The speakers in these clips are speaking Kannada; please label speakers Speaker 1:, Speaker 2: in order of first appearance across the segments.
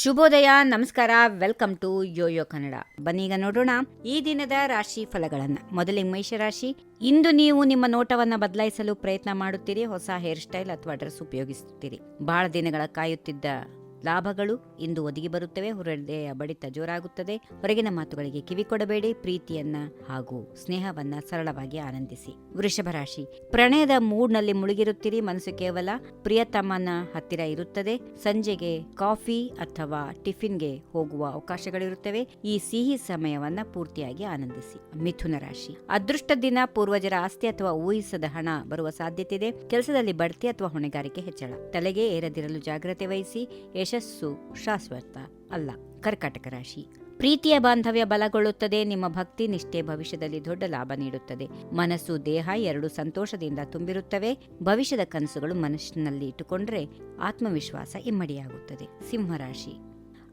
Speaker 1: ಶುಭೋದಯ, ನಮಸ್ಕಾರ, ವೆಲ್ಕಮ್ ಟು ಯೋಯೋ ಕನ್ನಡ. ಬನ್ನೀಗ ನೋಡೋಣ ಈ ದಿನದ ರಾಶಿ ಫಲಗಳನ್ನ. ಮೊದಲಿಗೆ ಮೇಷರಾಶಿ. ಇಂದು ನೀವು ನಿಮ್ಮ ನೋಟವನ್ನ ಬದಲಾಯಿಸಲು ಪ್ರಯತ್ನ ಮಾಡುತ್ತೀರಿ. ಹೊಸ ಹೇರ್ ಸ್ಟೈಲ್ ಅಥವಾ ಡ್ರೆಸ್ ಉಪಯೋಗಿಸುತ್ತೀರಿ. ಬಹಳ ದಿನಗಳ ಕಾಯುತ್ತಿದ್ದ ಲಾಭಗಳು ಇಂದು ಒದಗಿ ಬರುತ್ತವೆ. ಹೃದಯ ಬಡಿತ ಜೋರಾಗುತ್ತದೆ. ಹೊರಗಿನ ಮಾತುಗಳಿಗೆ ಕಿವಿ ಕೊಡಬೇಡಿ. ಪ್ರೀತಿಯನ್ನ ಹಾಗೂ ಸ್ನೇಹವನ್ನ ಸರಳವಾಗಿ ಆನಂದಿಸಿ. ವೃಷಭ ರಾಶಿ. ಪ್ರಣಯದ ಮೂಡ್ನಲ್ಲಿ ಮುಳುಗಿರುತ್ತೀರಿ. ಮನಸ್ಸು ಕೇವಲ ಪ್ರಿಯತಮನ ಹತ್ತಿರ ಇರುತ್ತದೆ. ಸಂಜೆಗೆ ಕಾಫಿ ಅಥವಾ ಟಿಫಿನ್ಗೆ ಹೋಗುವ ಅವಕಾಶಗಳಿರುತ್ತವೆ. ಈ ಸಿಹಿ ಸಮಯವನ್ನ ಪೂರ್ತಿಯಾಗಿ ಆನಂದಿಸಿ. ಮಿಥುನ ರಾಶಿ. ಅದೃಷ್ಟ ದಿನ. ಪೂರ್ವಜರ ಆಸ್ತಿ ಅಥವಾ ಊಹಿಸದ ಹಣ ಬರುವ ಸಾಧ್ಯತೆ ಇದೆ. ಕೆಲಸದಲ್ಲಿ ಬಡ್ತಿ ಅಥವಾ ಹೊಣೆಗಾರಿಕೆ ಹೆಚ್ಚಳ. ತಲೆಗೆ ಏರದಿರಲು ಜಾಗ್ರತೆ ವಹಿಸಿ. ಯಶಸ್ಸು ಶಾಶ್ವತ ಅಲ್ಲ. ಕರ್ಕಾಟಕ ರಾಶಿ. ಪ್ರೀತಿಯ ಬಾಂಧವ್ಯ ಬಲಗೊಳ್ಳುತ್ತದೆ. ನಿಮ್ಮ ಭಕ್ತಿ ನಿಷ್ಠೆ ಭವಿಷ್ಯದಲ್ಲಿ ದೊಡ್ಡ ಲಾಭ ನೀಡುತ್ತದೆ. ಮನಸ್ಸು ದೇಹ ಎರಡೂ ಸಂತೋಷದಿಂದ ತುಂಬಿರುತ್ತವೆ. ಭವಿಷ್ಯದ ಕನಸುಗಳು ಮನಸ್ಸಿನಲ್ಲಿ ಇಟ್ಟುಕೊಂಡ್ರೆ ಆತ್ಮವಿಶ್ವಾಸ ಇಮ್ಮಡಿಯಾಗುತ್ತದೆ. ಸಿಂಹರಾಶಿ.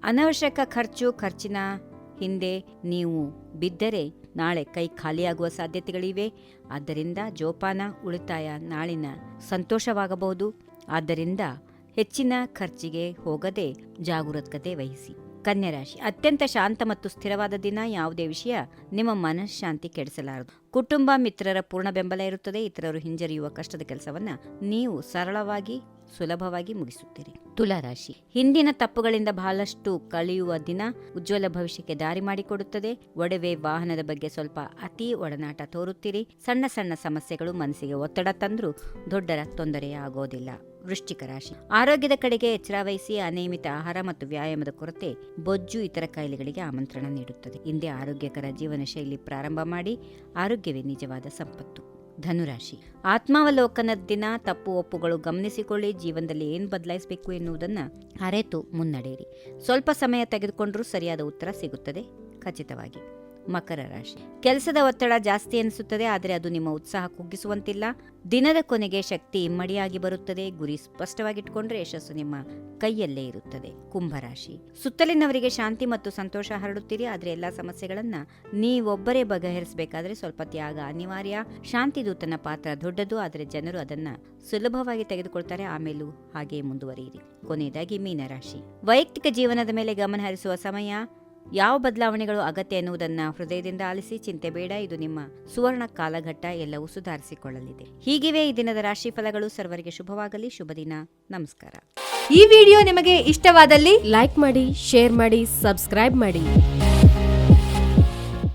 Speaker 1: ಅನವಶ್ಯಕ ಖರ್ಚಿನ ಹಿಂದೆ ನೀವು ಬಿದ್ದರೆ ನಾಳೆ ಕೈ ಖಾಲಿಯಾಗುವ ಸಾಧ್ಯತೆಗಳಿವೆ. ಆದ್ದರಿಂದ ಜೋಪಾನ. ಉಳಿತಾಯ ನಾಳಿನ ಸಂತೋಷವಾಗಬಹುದು. ಆದ್ದರಿಂದ ಹೆಚ್ಚಿನ ಖರ್ಚಿಗೆ ಹೋಗದೆ ಜಾಗರೂಕತೆ ವಹಿಸಿ. ಕನ್ಯಾ ರಾಶಿ. ಅತ್ಯಂತ ಶಾಂತ ಮತ್ತು ಸ್ಥಿರವಾದ ದಿನ. ಯಾವುದೇ ವಿಷಯ ನಿಮ್ಮ ಮನಃಶಾಂತಿ ಕೆಡಿಸಲಾರದು. ಕುಟುಂಬ ಮಿತ್ರರ ಪೂರ್ಣ ಬೆಂಬಲ ಇರುತ್ತದೆ. ಇತರರು ಹಿಂಜರಿಯುವ ಕಷ್ಟದ ಕೆಲಸವನ್ನ ನೀವು ಸರಳವಾಗಿ ಸುಲಭವಾಗಿ ಮುಗಿಸುತ್ತೀರಿ. ತುಲಾ ರಾಶಿ. ಹಿಂದಿನ ತಪ್ಪುಗಳಿಂದ ಬಹಳಷ್ಟು ಕಳೆಯುವ ದಿನ. ಉಜ್ವಲ ಭವಿಷ್ಯಕ್ಕೆ ದಾರಿ ಮಾಡಿಕೊಡುತ್ತದೆ. ಒಡವೆ ವಾಹನದ ಬಗ್ಗೆ ಸ್ವಲ್ಪ ಅತಿ ಒಡನಾಟ ತೋರುತ್ತೀರಿ. ಸಣ್ಣ ಸಣ್ಣ ಸಮಸ್ಯೆಗಳು ಮನಸ್ಸಿಗೆ ಒತ್ತಡ ತಂದ್ರೂ ದೊಡ್ಡ ತೊಂದರೆಯಾಗೋದಿಲ್ಲ. ವೃಶ್ಚಿಕ ರಾಶಿ. ಆರೋಗ್ಯದ ಕಡೆಗೆ ಎಚ್ಚರ ವಹಿಸಿ. ಅನಿಯಮಿತ ಆಹಾರ ಮತ್ತು ವ್ಯಾಯಾಮದ ಕೊರತೆ ಬೊಜ್ಜು ಇತರ ಕಾಯಿಲೆಗಳಿಗೆ ಆಮಂತ್ರಣ ನೀಡುತ್ತದೆ. ಹಿಂದೆ ಆರೋಗ್ಯಕರ ಜೀವನ ಶೈಲಿ ಪ್ರಾರಂಭ ಮಾಡಿ. ಆರೋಗ್ಯವೇ ನಿಜವಾದ ಸಂಪತ್ತು. ಧನುರಾಶಿ. ಆತ್ಮಾವಲೋಕನದ ದಿನ. ತಪ್ಪು ಒಪ್ಪುಗಳು ಗಮನಿಸಿಕೊಳ್ಳಿ. ಜೀವನದಲ್ಲಿ ಏನು ಬದಲಾಯಿಸಬೇಕು ಎನ್ನುವುದನ್ನ ಅರಿತು ಮುನ್ನಡೆಯಿರಿ. ಸ್ವಲ್ಪ ಸಮಯ ತೆಗೆದುಕೊಂಡ್ರೂ ಸರಿಯಾದ ಉತ್ತರ ಸಿಗುತ್ತದೆ ಖಚಿತವಾಗಿ. ಮಕರ ರಾಶಿ. ಕೆಲಸದ ಒತ್ತಡ ಜಾಸ್ತಿ ಅನಿಸುತ್ತದೆ, ಆದರೆ ಅದು ನಿಮ್ಮ ಉತ್ಸಾಹ ಕುಗ್ಗಿಸುವಂತಿಲ್ಲ. ದಿನದ ಕೊನೆಗೆ ಶಕ್ತಿ ಇಮ್ಮಡಿಯಾಗಿ ಬರುತ್ತದೆ. ಗುರಿ ಸ್ಪಷ್ಟವಾಗಿಟ್ಕೊಂಡ್ರೆ ಯಶಸ್ಸು ನಿಮ್ಮ ಕೈಯಲ್ಲೇ ಇರುತ್ತದೆ. ಕುಂಭರಾಶಿ. ಸುತ್ತಲಿನವರಿಗೆ ಶಾಂತಿ ಮತ್ತು ಸಂತೋಷ ಹರಡುತ್ತೀರಿ, ಆದರೆ ಎಲ್ಲಾ ಸಮಸ್ಯೆಗಳನ್ನ ನೀವೊಬ್ಬರೇ ಬಗೆಹರಿಸಬೇಕಾದ್ರೆ ಸ್ವಲ್ಪ ತ್ಯಾಗ ಅನಿವಾರ್ಯ. ಶಾಂತಿದೂತನ ಪಾತ್ರ ದೊಡ್ಡದು, ಆದರೆ ಜನರು ಅದನ್ನ ಸುಲಭವಾಗಿ ತೆಗೆದುಕೊಳ್ತಾರೆ. ಆಮೇಲೂ ಹಾಗೆ ಮುಂದುವರಿಯಿರಿ. ಕೊನೆಯದಾಗಿ ಮೀನರಾಶಿ. ವೈಯಕ್ತಿಕ ಜೀವನದ ಮೇಲೆ ಗಮನ ಹರಿಸುವ ಸಮಯ. ಯಾವ ಬದಲಾವಣೆಗಳು ಅಗತ್ಯ ಎನ್ನುವುದನ್ನ ಹೃದಯದಿಂದ ಆಲಿಸಿ. ಚಿಂತೆ ಬೇಡ. ಇದು ನಿಮ್ಮ ಸುವರ್ಣ ಕಾಲಘಟ್ಟ. ಎಲ್ಲವೂ ಸುಧಾರಿಸಿಕೊಳ್ಳಲಿದೆ. ಹೀಗಿವೆ ಈ ದಿನದ ರಾಶಿ ಫಲಗಳು. ಸರ್ವರಿಗೆ ಶುಭವಾಗಲಿ. ಶುಭ ದಿನ. ನಮಸ್ಕಾರ.
Speaker 2: ಈ ವಿಡಿಯೋ ನಿಮಗೆ ಇಷ್ಟವಾದಲ್ಲಿ ಲೈಕ್ ಮಾಡಿ, ಶೇರ್ ಮಾಡಿ, ಸಬ್ಸ್ಕ್ರೈಬ್ ಮಾಡಿ.